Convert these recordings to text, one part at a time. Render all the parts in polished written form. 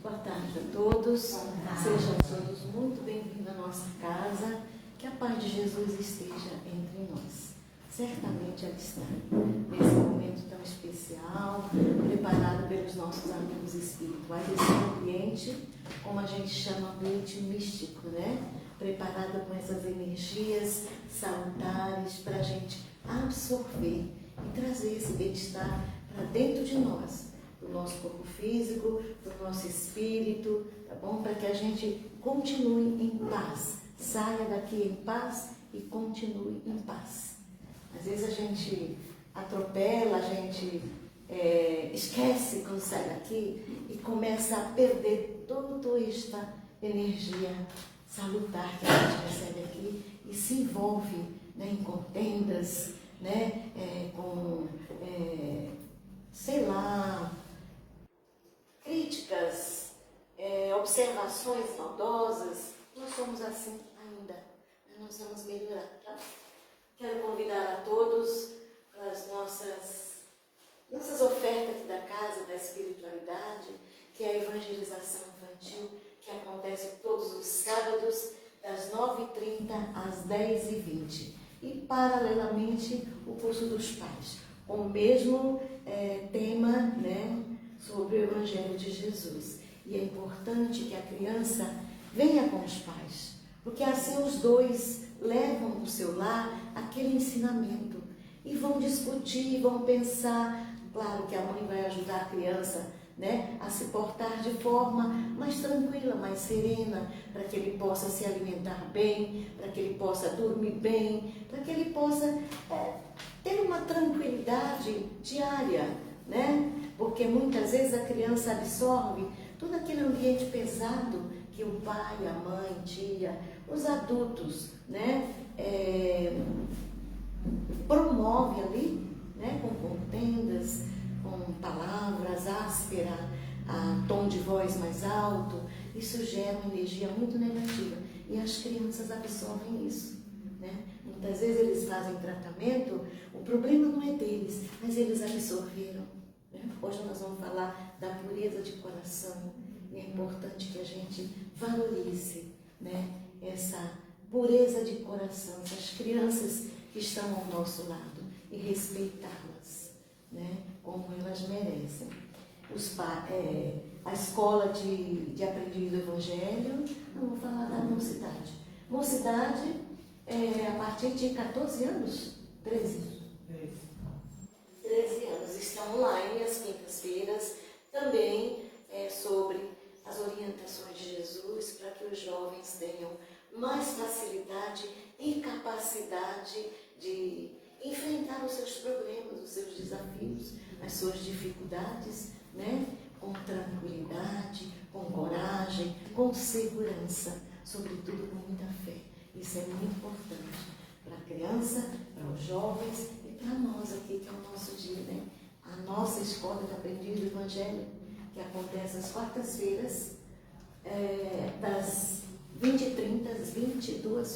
Boa tarde a todos. Sejam todos muito bem-vindos à nossa casa. Que a paz de Jesus esteja entre nós. Certamente ela está nesse momento tão especial, preparado pelos nossos amigos espirituais, esse ambiente, como a gente chama, ambiente místico, né? Preparado com essas energias salutares para a gente absorver e trazer esse bem-estar para dentro de nós, do nosso corpo físico, do nosso espírito, tá bom? Para que a gente continue em paz, saia daqui em paz e continue em paz. Às vezes a gente atropela, a gente esquece quando sai daqui e começa a perder toda esta energia salutar que a gente recebe aqui e se envolve, né, em contendas, né, sei lá, críticas, observações maldosas. Nós somos assim ainda, nós vamos melhorar, tá? Quero convidar a todos para as nossas ofertas aqui da Casa da Espiritualidade, que é a evangelização infantil, que acontece todos os sábados, das 9h30 às 10h20. E, paralelamente, o curso dos pais, com o mesmo tema, né, sobre o Evangelho de Jesus. E é importante que a criança venha com os pais, porque assim os dois levam para o seu lar aquele ensinamento e vão discutir, vão pensar. Claro que a mãe vai ajudar a criança, né, a se portar de forma mais tranquila, mais serena, para que ele possa se alimentar bem, para que ele possa dormir bem, para que ele possa ter uma tranquilidade diária, né? Porque muitas vezes a criança absorve todo aquele ambiente pesado que o pai, a mãe, tia, os adultos, né, promove ali, né, com contendas, com palavras ásperas, a tom de voz mais alto. Isso gera uma energia muito negativa e as crianças absorvem isso, né? Muitas vezes eles fazem tratamento, o problema não é deles, mas eles absorveram, né? Hoje nós vamos falar da pureza de coração. E é importante que a gente valorize, né, essa pureza de coração, essas crianças que estão ao nosso lado e respeitá-las, né, como elas merecem. A escola de aprendiz do Evangelho, não vou falar da mocidade. Mocidade a partir de 14 anos, 13 anos, estão online às quintas-feiras, também sobre as orientações de Jesus, para que os jovens tenham mais facilidade e capacidade de enfrentar os seus problemas, os seus desafios, as suas dificuldades, né? Com tranquilidade, com coragem, com segurança, sobretudo com muita fé. Isso é muito importante para a criança, para os jovens e para nós aqui, que é o nosso dia, né? A nossa escola de aprendiz do Evangelho, que acontece às quartas-feiras, das 20h30 às 22h.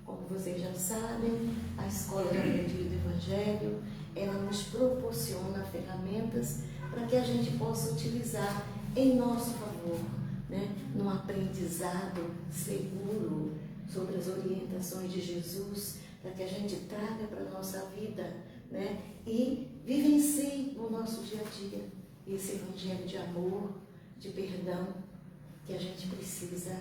Como vocês já sabem, a Escola de Aprendiz do Evangelho, ela nos proporciona ferramentas para que a gente possa utilizar em nosso favor, né? Num aprendizado seguro sobre as orientações de Jesus, para que a gente traga para a nossa vida, né? E vivencie no nosso dia a dia esse Evangelho de amor, de perdão, que a gente precisa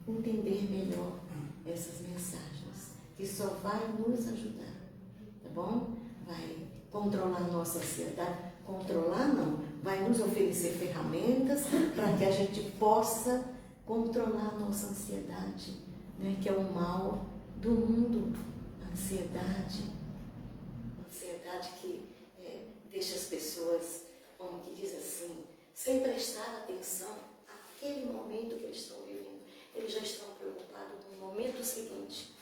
entender melhor essas mensagens, que só vai nos ajudar, tá bom? Vai controlar a nossa ansiedade. Controlar não, vai nos oferecer ferramentas para que a gente possa controlar a nossa ansiedade, né? Que é o mal do mundo, a ansiedade que deixa as pessoas, como que diz assim, sem prestar atenção àquele momento que eles estão vivendo. Eles já estão preocupados com o momento seguinte.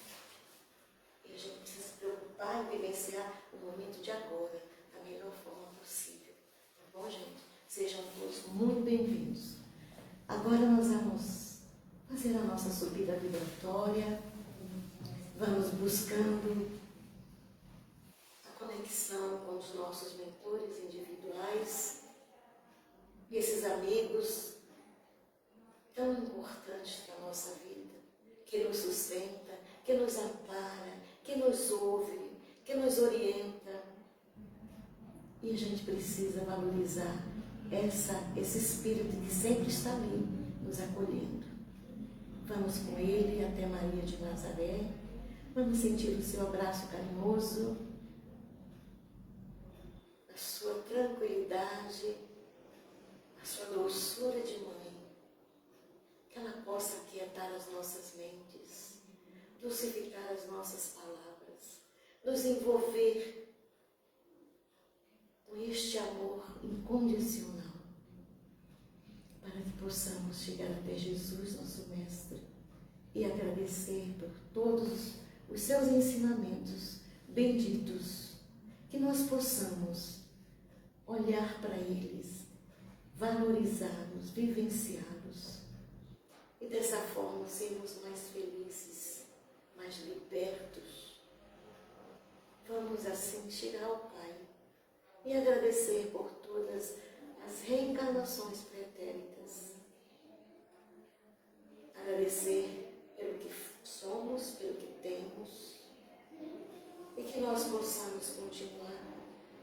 E a gente precisa se preocupar em vivenciar o momento de agora, da melhor forma possível. Tá bom, gente? Sejam todos muito bem-vindos. Agora nós vamos fazer a nossa subida vibratória. Vamos buscando a conexão com os nossos mentores individuais. esses amigos tão importantes para a nossa vida, que nos sustenta, que nos ampara, que nos ouve, que nos orienta. E a gente precisa valorizar esse espírito que sempre está ali, nos acolhendo. Vamos com ele até Maria de Nazaré. Vamos sentir o seu abraço carinhoso, a sua tranquilidade, a sua doçura de mãe. Que ela possa aquietar as nossas mentes, dulcificar as nossas palavras, nos envolver com este amor incondicional, para que possamos chegar até Jesus, nosso Mestre, e agradecer por todos os seus ensinamentos benditos, que nós possamos olhar para eles, valorizá-los, vivenciá-los, e dessa forma sermos mais felizes, mais libertos. Vamos assim chegar ao Pai e agradecer por todas as reencarnações pretéritas. Agradecer pelo que somos, pelo que temos, e que nós possamos continuar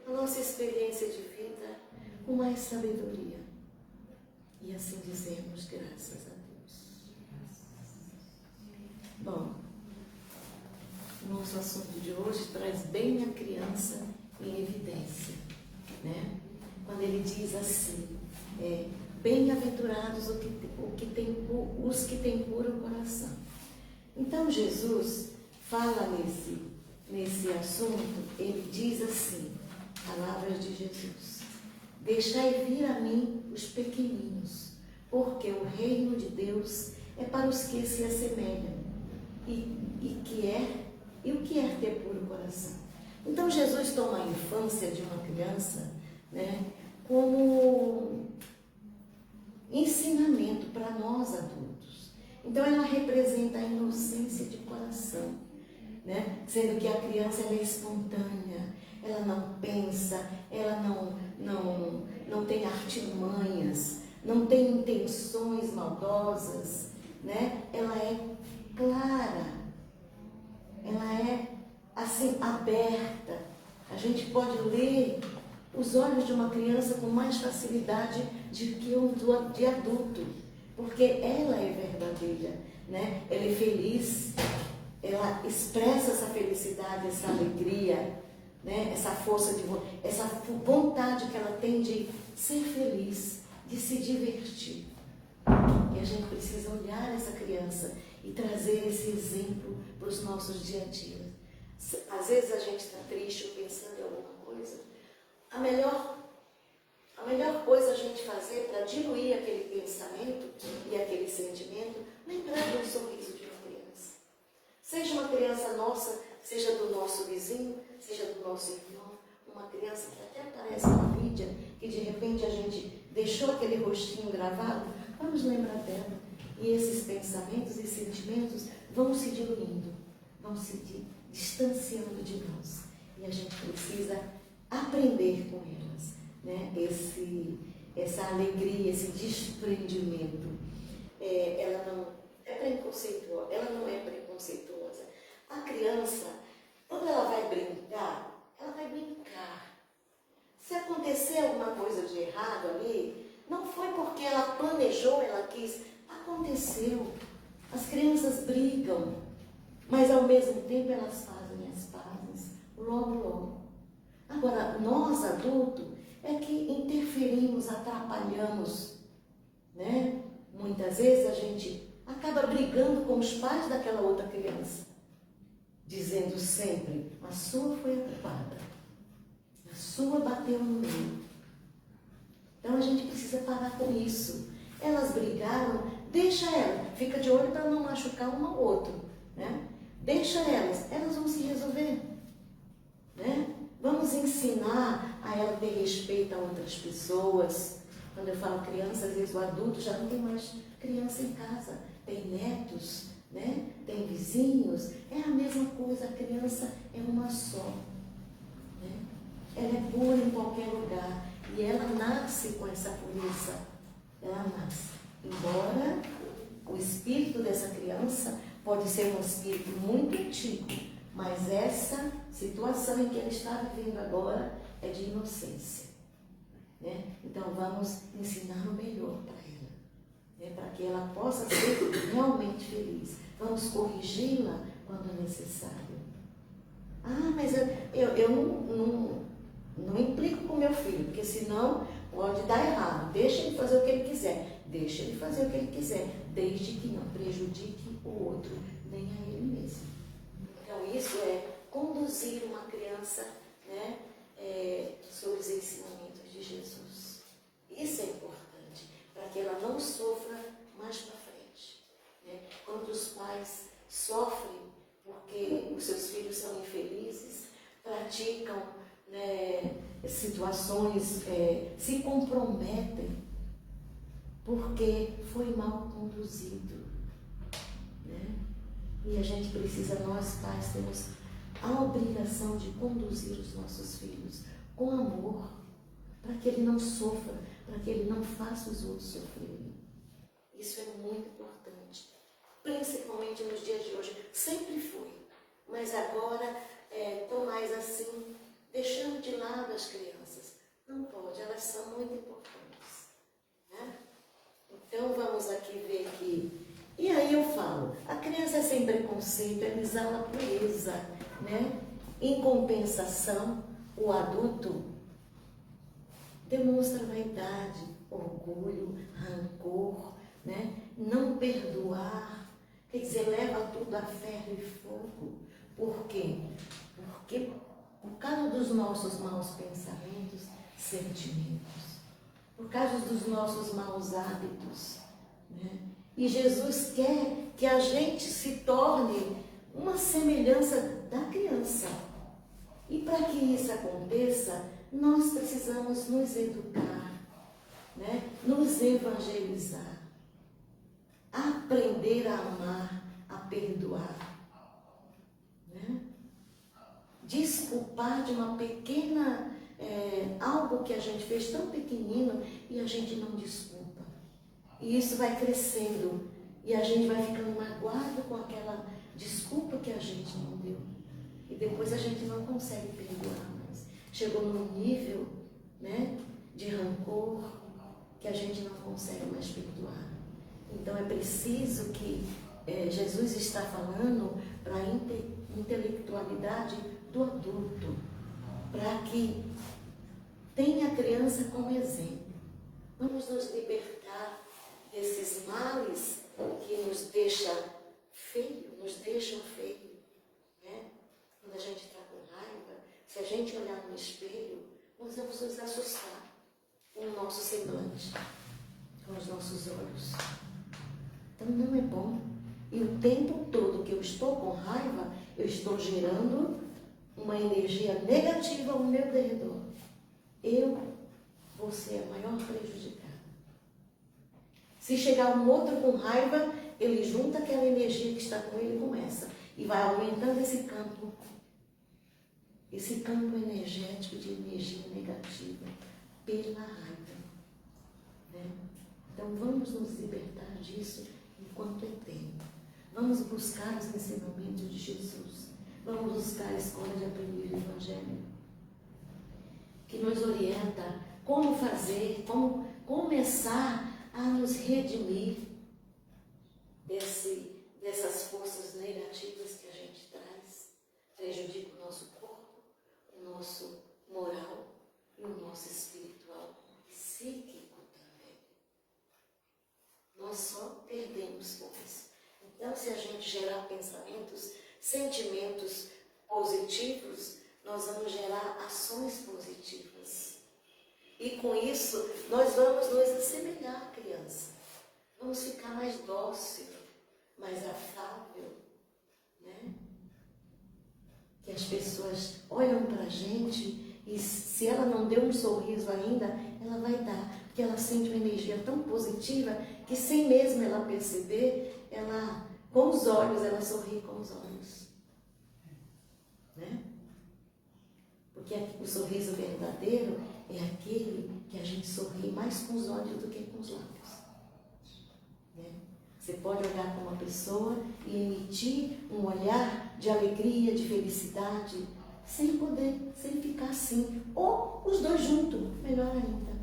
a nossa experiência de vida com mais sabedoria. E assim dizemos graças a Deus. Bom, o nosso assunto de hoje traz bem a criança em evidência, né? Quando ele diz assim, bem-aventurados os que têm puro coração. Então Jesus fala nesse assunto, ele diz assim, palavras de Jesus: deixai vir a mim os pequeninos, porque o reino de Deus é para os que se assemelham e o que é ter puro coração. Então Jesus toma a infância de uma criança, né, como ensinamento para nós adultos. Então ela representa a inocência de coração, né? Sendo que a criança ela é espontânea, ela não pensa, ela não tem artimanhas, não tem intenções maldosas, né? Ela é clara, ela é assim aberta. A gente pode ler os olhos de uma criança com mais facilidade do que um de adulto, porque ela é verdadeira, né? Ela é feliz, ela expressa essa felicidade, essa alegria, né? Essa força, essa vontade que ela tem de ser feliz, de se divertir. E a gente precisa olhar essa criança e trazer esse exemplo para os nossos dia a dia. Às vezes a gente está triste ou pensando em alguma coisa. A melhor coisa a gente fazer para diluir aquele pensamento e aquele sentimento, lembrar de um sorriso de uma criança. Seja uma criança nossa, seja do nosso vizinho, seja do nosso irmão, uma criança que até aparece na mídia, que de repente a gente deixou aquele rostinho gravado, vamos lembrar dela. E esses pensamentos e sentimentos vão se diluindo, vão se distanciando de nós. E a gente precisa aprender com elas, né? Essa alegria, esse desprendimento. Ela não é preconceituosa. A criança, quando ela vai brincar, Se acontecer alguma coisa de errado ali, não foi porque ela planejou, ela quis, aconteceu. As crianças brigam, mas ao mesmo tempo elas fazem as pazes, logo. Agora, nós adultos é que interferimos, atrapalhamos, né? Muitas vezes a gente acaba brigando com os pais daquela outra criança, dizendo sempre, a sua foi a culpada, a sua bateu no meio. Então a gente precisa parar com isso. Elas brigaram, deixa ela, fica de olho para não machucar um ao outro, né? Deixa elas vão se resolver, né? Vamos ensinar a ela ter respeito a outras pessoas. Quando eu falo criança, às vezes o adulto já não tem mais criança em casa, tem netos, né? Tem vizinhos, é a mesma coisa, a criança é uma só, né? Ela é boa em qualquer lugar E ela nasce com essa pureza. Ela nasce. Embora o espírito dessa criança pode ser um espírito muito antigo, mas essa situação em que ela está vivendo agora é de inocência. Né? Então vamos ensinar o melhor para ela, né? Para que ela possa ser realmente feliz. Vamos corrigi-la quando necessário. Ah, mas eu não implico com meu filho, porque senão pode dar errado. Deixa ele fazer o que ele quiser. Deixa ele fazer o que ele quiser, desde que não prejudique o outro, nem a ele mesmo. Então isso é conduzir uma criança, né, sobre os ensinamentos de Jesus. Isso é importante, para que ela não sofra mais para frente. Né? Quando os pais sofrem porque os seus filhos são infelizes, praticam, né, situações, se comprometem porque foi mal conduzido. Né? E a gente precisa, nós pais, temos a obrigação de conduzir os nossos filhos com amor, para que ele não sofra, para que ele não faça os outros sofrerem. Isso é muito importante, principalmente nos dias de hoje. Sempre foi, mas agora estão mais assim, deixando de lado as crianças. Não pode, elas são muito importantes. Né? Então vamos aqui ver que... E aí eu falo, a criança sem preconceito, ela exala pureza, né? Em compensação, o adulto demonstra vaidade, orgulho, rancor, né? Não perdoar, quer dizer, leva tudo a ferro e fogo. Por quê? Porque por causa dos nossos maus pensamentos, sentimentos, por causa dos nossos maus hábitos, né? E Jesus quer que a gente se torne uma semelhança da criança. E para que isso aconteça, nós precisamos nos educar, né? Nos evangelizar, aprender a amar, a perdoar, né? Desculpar de uma pequena, algo que a gente fez tão pequenino e a gente não desculpa. E isso vai crescendo e a gente vai ficando magoado com aquela desculpa que a gente não deu. E depois a gente não consegue perdoar mais. Chegou num nível, né, de rancor que a gente não consegue mais perdoar. Então é preciso que Jesus está falando para a intelectualidade do adulto, para que tenha a criança como exemplo. Vamos nos libertar desses males que nos deixam feio, né? Quando a gente está com raiva, se a gente olhar no espelho, nós vamos nos assustar com o nosso semblante, com os nossos olhos. Então não é bom. E o tempo todo que eu estou com raiva, eu estou gerando uma energia negativa ao meu redor. Eu vou ser a maior prejudicada. Se chegar um outro com raiva, ele junta aquela energia que está com ele com essa. E vai aumentando esse campo energético de energia negativa pela raiva. Né? Então vamos nos libertar disso enquanto é tempo. Vamos buscar os ensinamentos de Jesus. Vamos buscar a escola de aprender o Evangelho, que nos orienta como fazer, como começar a nos redimir dessas forças negativas que a gente traz, prejudica o nosso corpo, o nosso moral e o nosso espiritual, psíquico também. Nós só perdemos com isso. Então, se a gente gerar pensamentos, sentimentos positivos, nós vamos gerar ações positivas. E com isso, nós vamos nos assemelhar à criança. Vamos ficar mais dócil, mais afável, né? Que as pessoas olham para a gente e se ela não deu um sorriso ainda, ela vai dar. Porque ela sente uma energia tão positiva que sem mesmo ela perceber, ela, com os olhos, ela sorri com os olhos. Né? Porque o sorriso verdadeiro é aquele que a gente sorri mais com os olhos do que com os lábios. Né? Você pode olhar para uma pessoa e emitir um olhar de alegria, de felicidade, sem ficar assim. Ou os dois juntos, melhor ainda.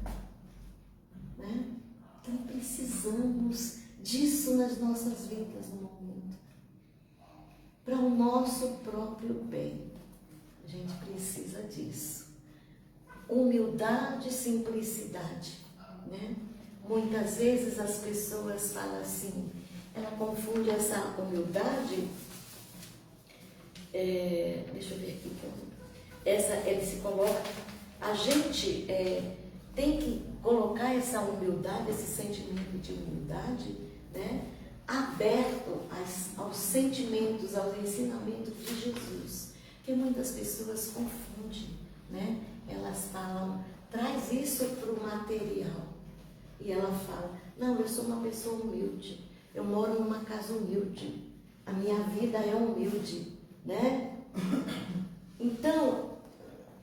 Né? Então precisamos disso nas nossas vidas no momento. Para o nosso próprio bem. A gente precisa disso. Humildade e simplicidade. Né? Muitas vezes as pessoas falam assim, ela confunde essa humildade, deixa eu ver aqui, ele se coloca, a gente tem que colocar essa humildade, esse sentimento de humildade, né, aberto aos sentimentos, aos ensinamentos de Jesus, que muitas pessoas confundem, né? Elas falam, traz isso para o material. E ela fala, não, eu sou uma pessoa humilde, eu moro numa casa humilde, a minha vida é humilde, né? Então,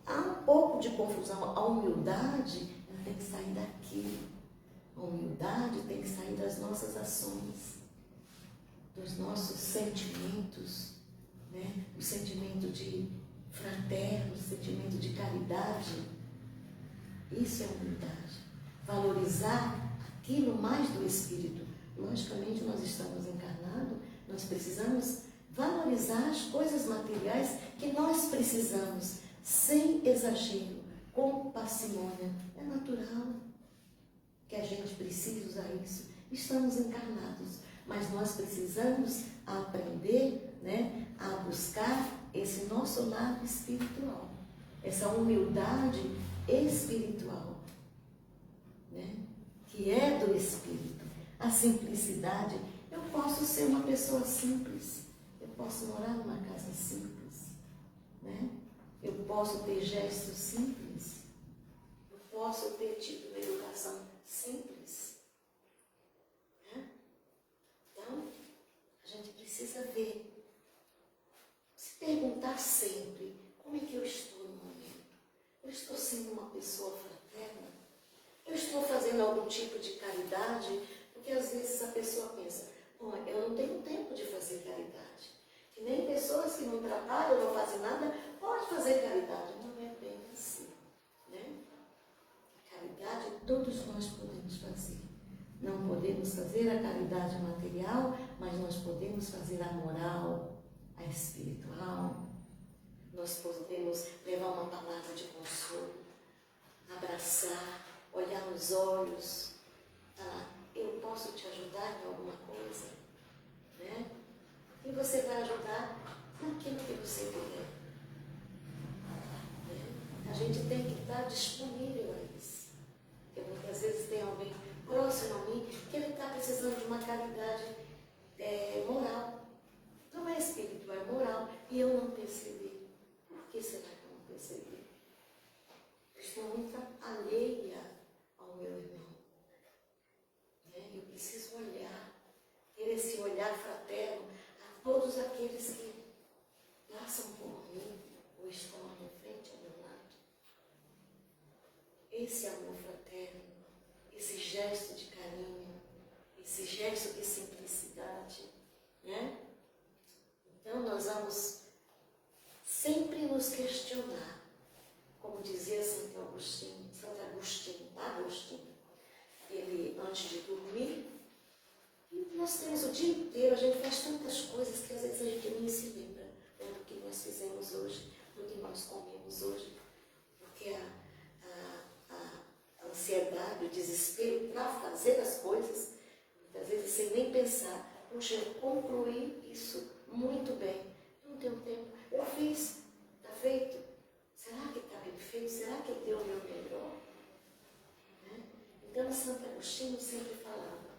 há um pouco de confusão. A humildade, ela tem que sair daqui. A humildade tem que sair das nossas ações, dos nossos sentimentos, né? O sentimento de fraterno, o sentimento de caridade. Isso é humildade. Valorizar aquilo mais do Espírito. Logicamente, nós estamos encarnados, nós precisamos valorizar as coisas materiais que nós precisamos, sem exagero, com parcimônia. É natural que a gente precise usar isso. Estamos encarnados, mas nós precisamos aprender, né, a buscar esse nosso lado espiritual, essa humildade espiritual, né, que é do Espírito. A simplicidade, eu posso ser uma pessoa simples, eu posso morar numa casa simples, né? Eu posso ter gestos simples, eu posso ter tido uma educação simples, né? Então, a gente precisa ver, se perguntar sempre, como é que eu estou no momento? Eu estou sendo uma pessoa fraterna? Eu estou fazendo algum tipo de caridade? Porque às vezes a pessoa pensa, bom, eu não tenho tempo de fazer caridade. Que nem pessoas que não trabalham, não fazem nada, pode fazer caridade. Não é bem assim, né? A caridade todos nós podemos fazer. Não podemos fazer a caridade material, mas nós podemos fazer a moral, a espiritual. Nós podemos levar uma palavra de consolo, abraçar, olhar nos olhos, falar, eu posso te ajudar em alguma coisa, né? E você vai ajudar naquilo que você puder. Né? A gente tem que estar disponível a isso. Porque muitas vezes tem alguém próximo a mim que ele está precisando de uma caridade moral. Não é espiritual, é moral. E eu não percebi. Por que será que eu não percebi? Eu estou muito alheia ao meu irmão. Eu preciso olhar, ter esse olhar fraterno a todos aqueles que passam por mim ou estão à minha frente, ao meu lado. Esse amor fraterno, esse gesto de carinho, esse gesto de simplicidade, né? Então nós vamos sempre nos questionar, como dizia Santo Agostinho, ele, antes de dormir, nós temos o dia inteiro, a gente faz tantas coisas que às vezes a gente nem se lembra do que nós fizemos hoje, do que nós comemos hoje, porque a ansiedade, o desespero para fazer as coisas, muitas vezes sem nem pensar, puxa, eu concluí isso muito bem, eu não tenho tempo, eu fiz, está feito, será que está bem feito, será que eu dei o meu melhor? Então, Santo Agostinho sempre falava,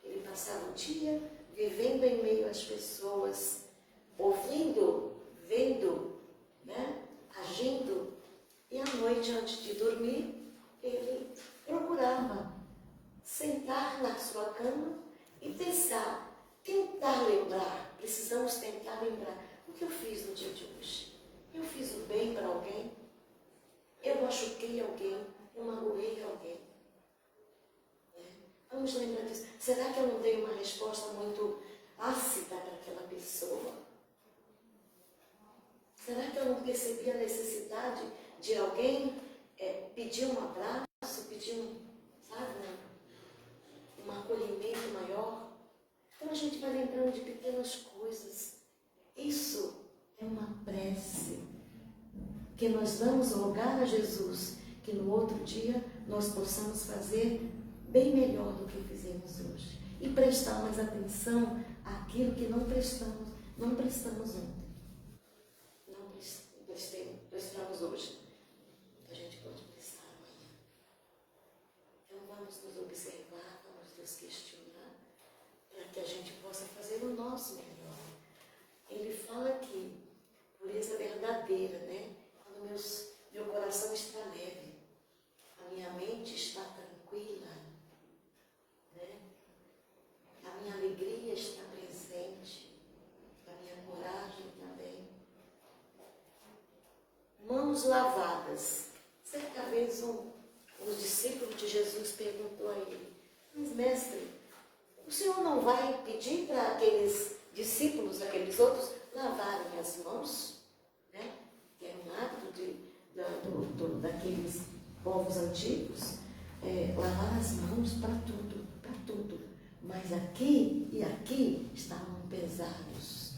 ele passava o dia vivendo em meio às pessoas, ouvindo, vendo, né, agindo, e à noite, antes de dormir, ele procurava sentar na sua cama e pensar, tentar lembrar, precisamos tentar lembrar, o que eu fiz no dia de hoje? Eu fiz o bem para alguém? machuquei alguém, eu magoei alguém. Vamos lembrar disso. Será que eu não dei uma resposta muito ácida para aquela pessoa? Será que eu não percebi a necessidade de alguém pedir um abraço, pedir um acolhimento maior? Então a gente vai lembrando de pequenas coisas. Isso é uma prece que nós vamos rogar a Jesus que no outro dia nós possamos fazer bem melhor do que fizemos hoje e prestar mais atenção àquilo que não prestamos ontem. Prestamos hoje. A gente pode prestar amanhã. Então vamos nos observar, vamos nos questionar, para que a gente possa fazer o nosso melhor. Ele fala aqui, pureza verdadeira, né? Quando meu coração está leve, a minha mente está tranquila, né? A minha alegria está presente, a minha coragem também. Mãos lavadas. Certa vez um discípulo de Jesus perguntou a ele: mas mestre, o senhor não vai pedir para aqueles discípulos, aqueles outros, lavarem as mãos? Né? Que era um hábito daqueles povos antigos, lavar as mãos para tudo, para tudo. Mas aqui e aqui estavam pesados.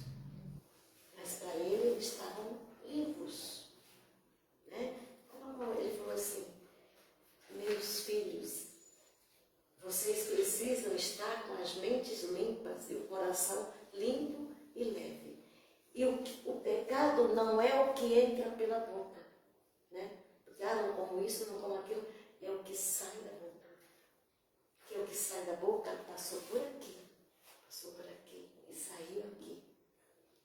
Mas para ele eles estavam limpos. Né? Então ele falou assim: meus filhos, vocês precisam estar com as mentes limpas e o coração limpo e leve. E o pecado não é o que entra pela boca, né? Porque não como isso, não como aquilo, é o que sai da boca. Porque o que sai da boca passou por aqui e saiu aqui.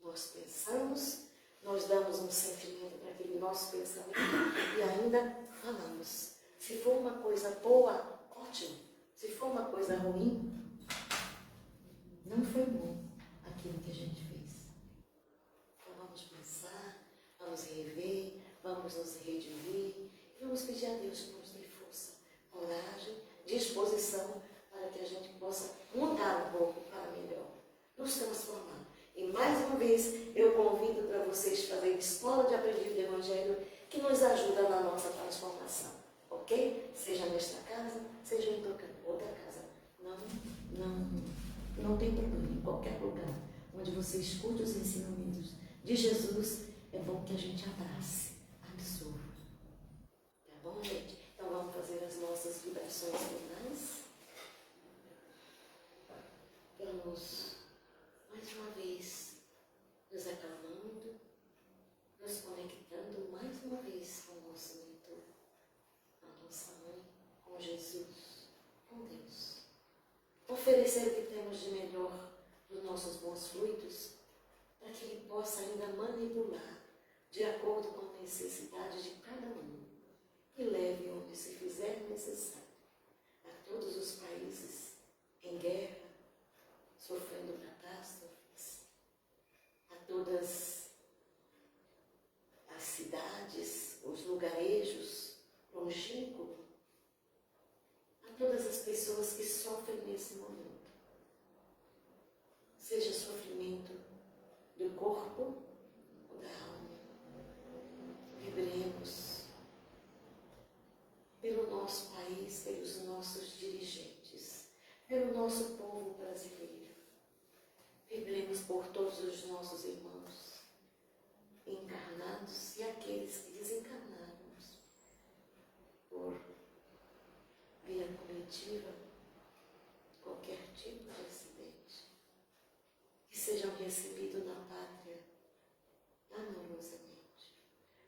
Nós pensamos, nós damos um sentimento para aquele nosso pensamento e ainda falamos. Se for uma coisa boa, ótimo. Se for uma coisa ruim, não foi bom aquilo que a gente fez. Então vamos pensar, vamos rever, vamos nos redimir e vamos pedir a Deus que nos dê força, coragem, disposição para que a gente possa mudar um pouco para melhor, nos transformar. E mais uma vez eu convido para vocês fazerem escola de aprendiz do Evangelho que nos ajuda na nossa transformação. Ok? Seja nesta casa, seja em outra casa. Não tem problema, em qualquer lugar onde você escute os ensinamentos de Jesus, é bom que a gente abrace, absorva. Tá bom, gente? Então vamos fazer as nossas vibrações finais. Vamos, mais uma vez, nos acalmando, nos conectando mais uma vez com o nosso mentor, a nossa mãe, com Jesus, com Deus. Oferecer o que temos de melhor dos nossos bons frutos, para que Ele possa ainda manipular de acordo com a necessidade de cada um e leve onde se fizer necessário a todos os países em guerra, sofrendo catástrofes, a todas as cidades, os lugarejos longínquos, a todas as pessoas que sofrem nesse momento. Seja sofrimento do corpo ou da alma. Vibremos pelo nosso país, pelos nossos dirigentes, pelo nosso povo brasileiro. Vibremos por todos os nossos irmãos, encarnados e aqueles que desencarnaram por via coletiva, qualquer tipo de acidente, que sejam recebidos na pátria amorosamente.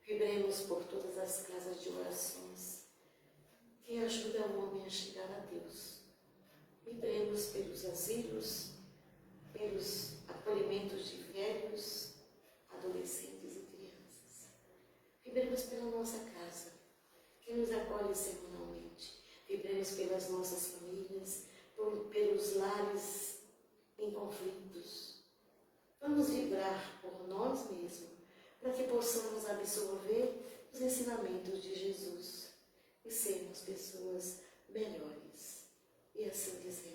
Vibremos por todas as casas de orações que ajudam o homem a chegar a Deus. Vibremos pelos asilos, pelos acolhimentos de velhos, adolescentes e crianças. Vibremos pela nossa casa, que nos acolhe semanalmente. Vibremos pelas nossas famílias, pelos lares em conflitos. Vamos vibrar por nós mesmos, para que possamos absorver os ensinamentos de Jesus e sermos pessoas melhores. E assim dizer.